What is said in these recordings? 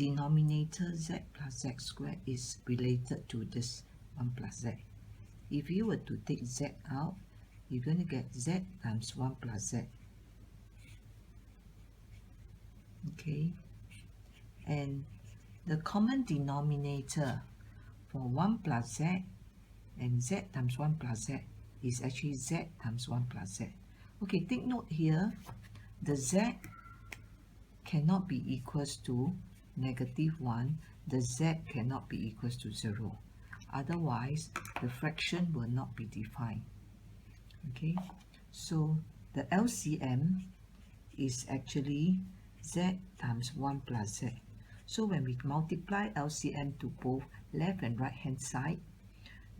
denominator z plus z squared is related to this 1 plus z. If you were to take z out, you're going to get z times 1 plus z. Okay, and the common denominator for 1 plus z and z times 1 plus z is actually z times 1 plus z. Okay, take note here, the z cannot be equals to -1, the z cannot be equals to 0. Otherwise, the fraction will not be defined. Okay, so the LCM is actually z times 1 plus z. So when we multiply LCM to both left and right hand side,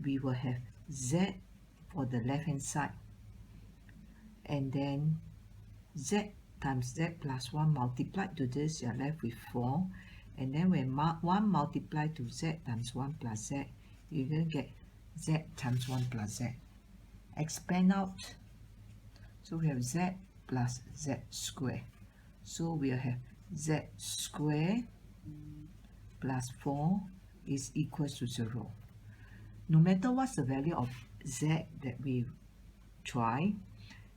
we will have z for the left hand side, and then z times z plus 1 multiplied to this, you're left with 4. And then when 1 multiplied to z times 1 plus z, you're going to get z times 1 plus z. Expand out, so we have z plus z squared. So we'll have z squared plus 4 is equals to 0. No matter what's the value of z that we try,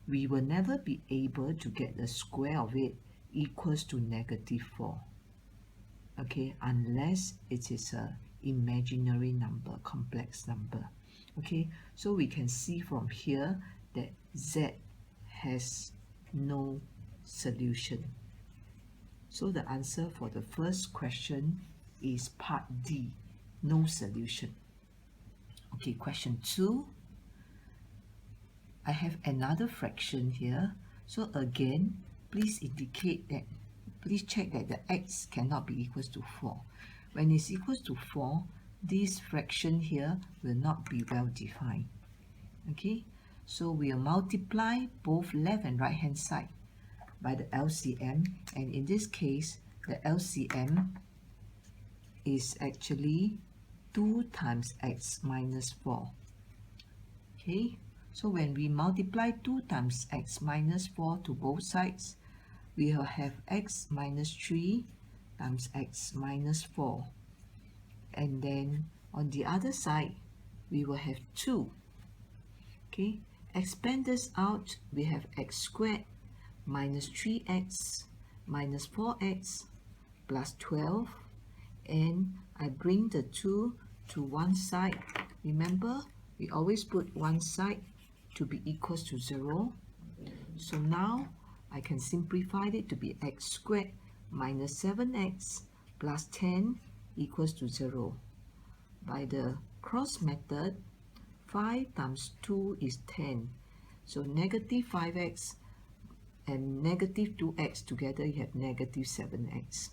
we will never be able to get the square of it equals to -4. Okay, unless it is a imaginary number, complex number. Okay, so we can see from here that z has no solution. So the answer for the first question is part D, no solution. Okay, question 2. I have another fraction here. So again, please check that the x cannot be equals to 4. When it's equals to 4, this fraction here will not be well defined. Okay, so we'll multiply both left and right hand side by the LCM, and in this case, the LCM is actually 2 times x minus 4. Okay, so when we multiply 2 times x minus 4 to both sides, we will have x minus 3 times x minus 4. And then on the other side, we will have 2. Okay, expand this out, we have x squared minus 3x minus 4x plus 12. And I bring the 2 to one side. Remember, we always put one side to be equals to 0. So now I can simplify it to be x squared minus 7x plus 10 equals to 0. By the cross method, 5 times 2 is 10. So negative 5x and negative 2x together, you have negative 7x.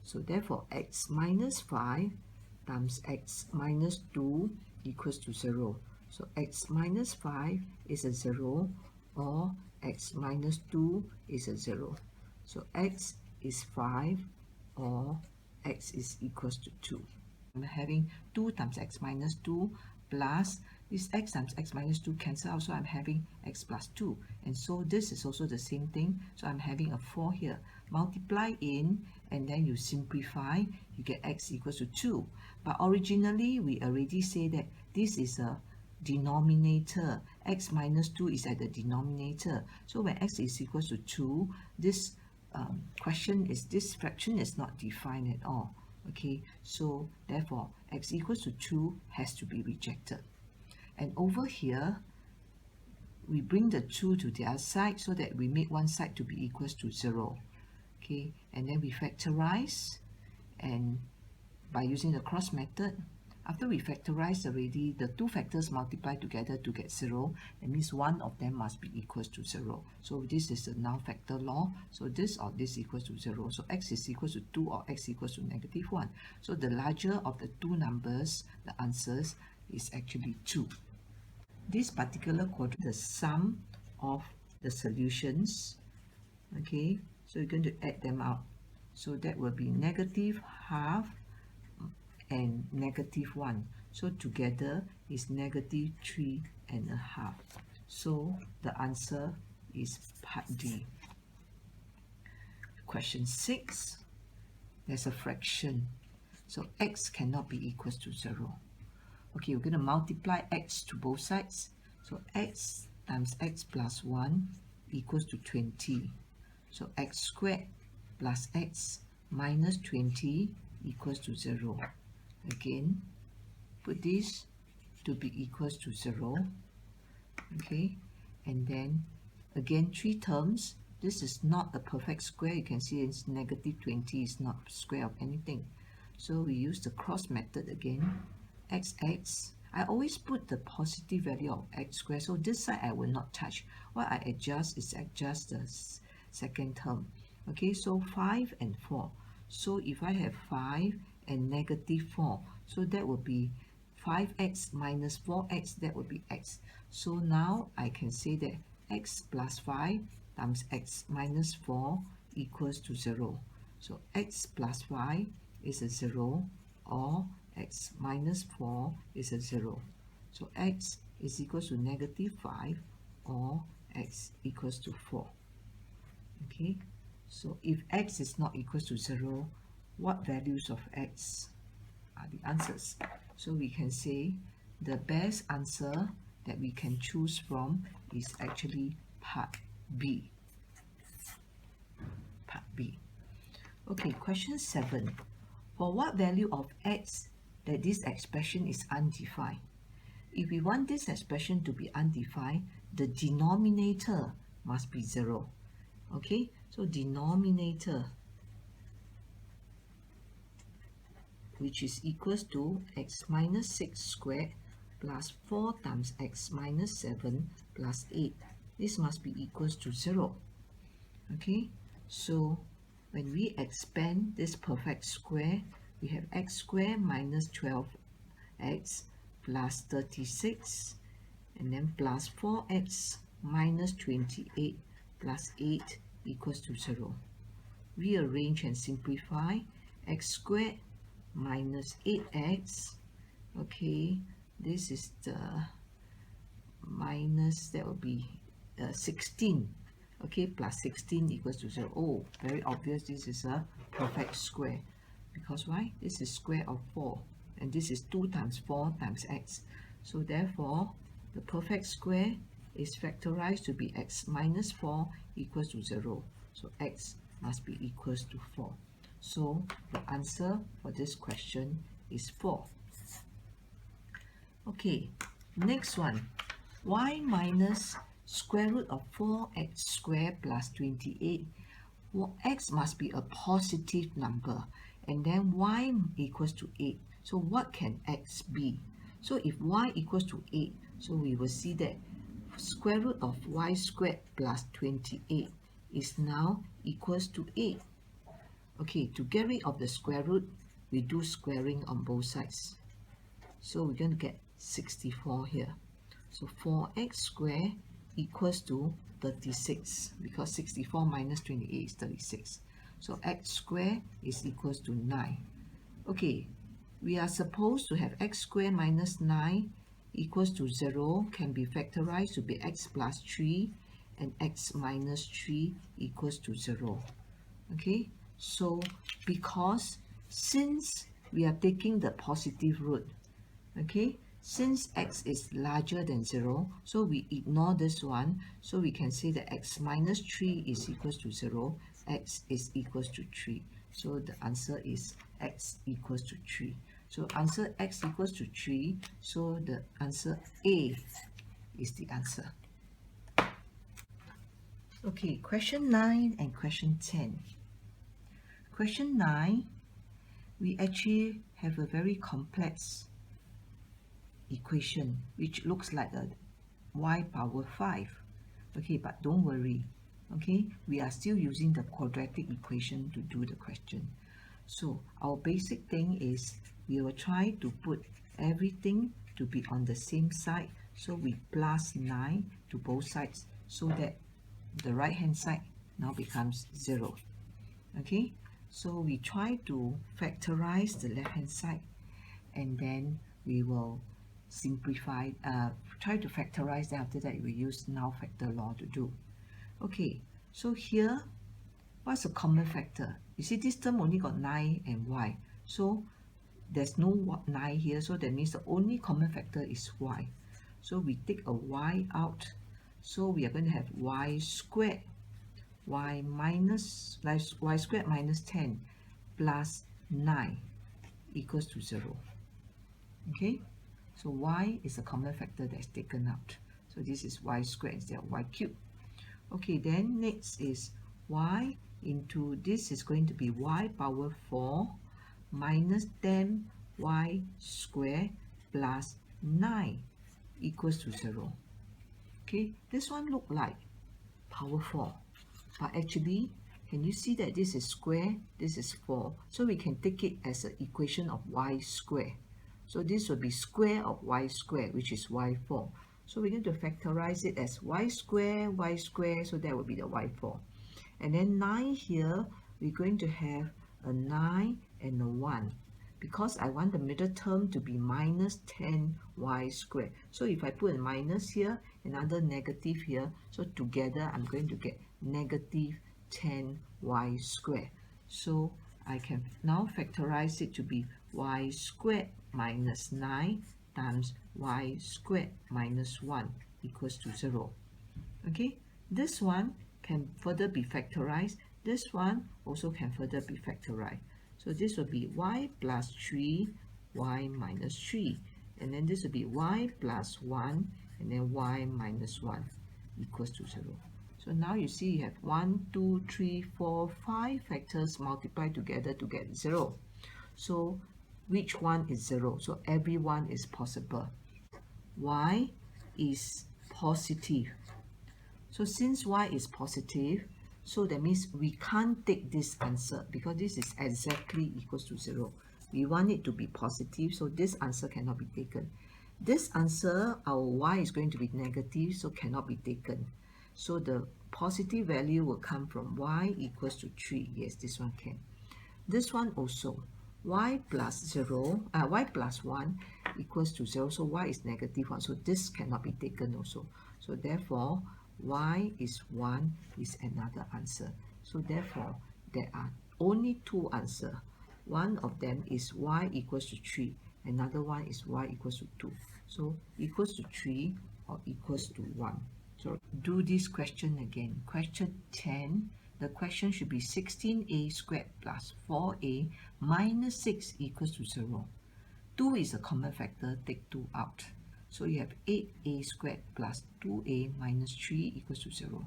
So therefore, x minus 5 times x minus 2 equals to 0. So x minus 5 is a 0, or x minus 2 is a 0. So x is 5, or x is equals to 2. I'm having 2 times x minus 2 plus this x times x minus 2 cancel out, so I'm having x plus 2. And so this is also the same thing, so I'm having a 4 here. Multiply in, and then you simplify, you get x equals to 2. But originally, we already say that this is a denominator. X minus 2 is at the denominator. So when x is equals to 2, this this fraction is not defined at all. Okay, so therefore x equals to 2 has to be rejected. And over here, we bring the 2 to the other side so that we make one side to be equals to 0. Okay, and then we factorize, and by using the cross method, after we factorize already, the two factors multiply together to get 0. That means one of them must be equals to 0. So this is the now factor law. So this or this equals to 0. So x is equals to 2 or x equals to -1. So the larger of the two numbers, the answers is actually 2. This particular quadrant, the sum of the solutions, okay, so you're going to add them out. So that will be -12 and -1. So together is -3.5. So the answer is part D. Question 6. there's a fraction. So x cannot be equals to 0. Okay, we're going to multiply x to both sides. So x times x plus 1 equals to 20. So x squared plus x minus 20 equals to 0. Again, put this to be equals to 0. Okay, and then again 3 terms. This is not a perfect square. You can see it's negative 20 is not square of anything. So we use the cross method again. X. I always put the positive value of x squared. So this side I will not touch. What I adjust is adjust the second term. Okay, so 5 and 4. So if I have 5 and negative 4, so that will be 5x minus 4x, that will be x. So now I can say that x plus 5 times x minus 4 equals to 0. So x plus 5 is a 0, or x minus 4 is a 0. So x is equal to negative 5, or x equals to 4. Okay, so if x is not equal to 0, what values of x are the answers? So we can say the best answer that we can choose from is actually part B. Part B. Okay, question 7. For what value of x that this expression is undefined? If we want this expression to be undefined, the denominator must be 0. Okay, so denominator, which is equals to x minus 6 squared plus 4 times x minus 7 plus 8. This must be equals to 0. Okay, so when we expand this perfect square, we have x squared minus 12x plus 36, and then plus 4x minus 28 plus 8 equals to 0. Rearrange and simplify. X squared minus 8x. Okay, this is the minus, that will be 16. Okay, plus 16 equals to 0. Oh, very obvious, this is a perfect square. Because why? This is square of 4. And this is 2 times 4 times x. So therefore, the perfect square is factorized to be x minus 4 equals to 0. So x must be equals to 4. So the answer for this question is 4. Okay, next one. Y minus square root of 4x squared plus 28. Well, x must be a positive number, and then y equals to 8. So what can x be? So if y equals to 8, so we will see that square root of y squared plus 28 is now equals to 8. Okay, to get rid of the square root, we do squaring on both sides. So we're going to get 64 here. So 4x squared equals to 36, because 64 minus 28 is 36. So x squared is equals to 9. Okay, we are supposed to have x squared minus 9 equals to 0 can be factorized to be x plus 3, and x minus 3 equals to 0. Okay, so because since we are taking the positive root, okay, since x is larger than 0, so we ignore this one. So we can say that x minus 3 is equals to 0, x is equals to 3. So the answer is x equals to 3. So answer x equals to 3. So the answer A is the answer. Okay, question 9 and question 10. Question 9, we actually have a very complex equation which looks like a y power 5. Okay, but don't worry. Okay, we are still using the quadratic equation to do the question. So our basic thing is we will try to put everything to be on the same side. So we plus 9 to both sides so that the right hand side now becomes 0. Okay, so we try to factorize the left hand side, and then we will simplify, try to factorize, then after that we use now factor law to do. Okay, so here, what's a common factor? You see this term only got 9 and y. So there's no 9 here. So that means the only common factor is y. So we take a y out. So we are going to have y squared, y squared minus 10 plus 9 equals to 0. Okay, so y is a common factor that's taken out. So this is y squared instead of y cubed. Okay, then next is y into this is going to be y power 4 minus 10y squared plus 9 equals to 0. Okay, this one look like power 4, but actually, can you see that this is square, this is 4, so we can take it as an equation of y squared. So this will be square of y squared, which is y4. So we're going to factorize it as y squared, so that will be the y4. And then 9 here, we're going to have a 9 and a 1. Because I want the middle term to be minus 10y squared. So if I put a minus here, another negative here, so together I'm going to get negative 10y squared. So I can now factorize it to be y squared minus 9 times y squared minus 1 equals to 0. Okay, this one can further be factorized. This one also can further be factorized. So this will be y plus 3, y minus 3. And then this will be y plus 1, and then y minus 1 equals to 0. So now you see you have 1, 2, 3, 4, 5 factors multiplied together to get 0. So which one is 0? So every one is possible. Y is positive. So since y is positive, so that means we can't take this answer because this is exactly equals to 0. We want it to be positive, so this answer cannot be taken. This answer, our y is going to be negative, so cannot be taken. So the positive value will come from y equals to 3. Yes, this one can. This one also, y plus 1 equals to 0. So y is negative 1. So this cannot be taken also. So therefore, y is 1 is another answer. So therefore, there are only two answers. One of them is y equals to 3. Another one is y equals to 2. So equals to 3 or equals to 1. So do this question again. Question 10. The question should be 16a squared plus 4a minus 6 equals to 0. 2 is a common factor, take 2 out. So you have 8a squared plus 2a minus 3 equals to 0.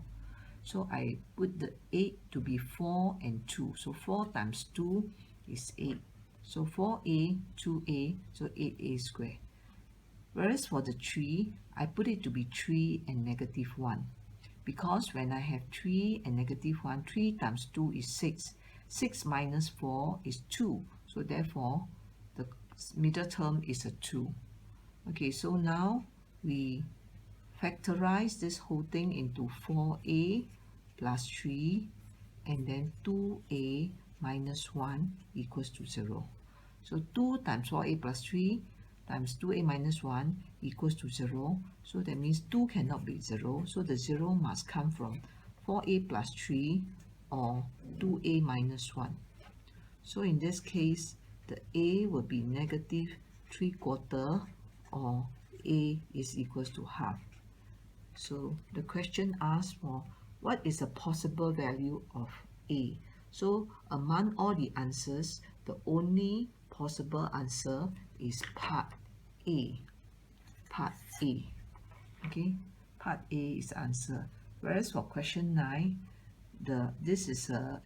So I put the 8 to be 4 and 2. So 4 times 2 is 8. So 4a, 2a, so 8a squared. Whereas for the 3, I put it to be 3 and negative 1. Because when I have 3 and negative 1, 3 times 2 is 6. 6 minus 4 is 2. So therefore, the middle term is a 2. Okay, so now we factorize this whole thing into 4a plus 3 and then 2a minus 1 equals to 0. So 2 times 4a plus 3 times 2a minus 1 equals to 0. So that means 2 cannot be 0. So the 0 must come from 4a plus 3 or 2a minus 1. So in this case, the a will be negative 3/4 or a is equals to half. So the question asks for what is a possible value of a. So among all the answers, the only possible answer is part A. Part A. Okay, part A is the answer. Whereas for question 9, this is a